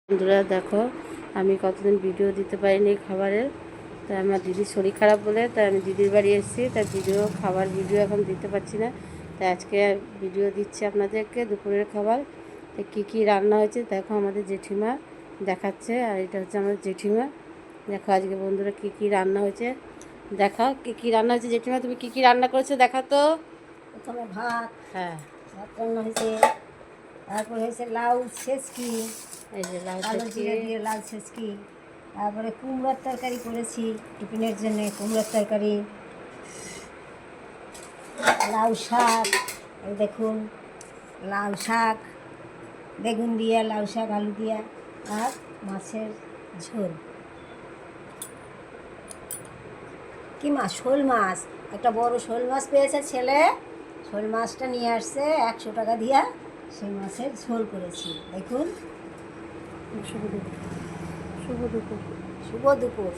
বন্ধুরা দেখো, আমি কতদিন ভিডিও দিতে পারিনি খাবারের। তাই আমার দিদির শরীর খারাপ বলে তাই আমি দিদির বাড়ি এসেছি। তাই খাবার ভিডিও এখন দিতে পারছি না। তাই আজকে ভিডিও দিচ্ছি আপনাদেরকে দুপুরের খাবার। তো কী কী রান্না হয়েছে দেখো, আমাদের জেঠিমা দেখাচ্ছে। আর এটা হচ্ছে আমাদের জেঠিমা। দেখো আজকে বন্ধুরা কী কী রান্না হয়েছে, দেখাও কী কী রান্না হয়েছে। জেঠিমা তুমি কী কী রান্না করেছো দেখা তো। প্রথমে ভাত, হ্যাঁ, ভাত রান্না হয়েছে। তারপর হয়েছে লাউ ছেঁচকি, এই যে লাউ কালো ছেঁচকি। জিরা দিয়ে লাউ ছেঁচকি। তারপরে কুমড়োর তরকারি করেছি টিফিনের জন্য, কুমড়োর তরকারি। লাউ শাক, এই দেখুন লাউ শাক, বেগুন দিয়া লাউ শাক, আলু দিয়া, আর মাছের ঝোল। কি মাছ? শোল মাছ। একটা বড় শোল মাছ পেয়েছে ছেলে, শোল মাছটা নিয়ে আসছে 100 টাকা দিয়া, সেই মাছের ঝোল করেছি। দেখুন, শুভ দুপুর, শুভ দুপুর। শুভ দুপুর।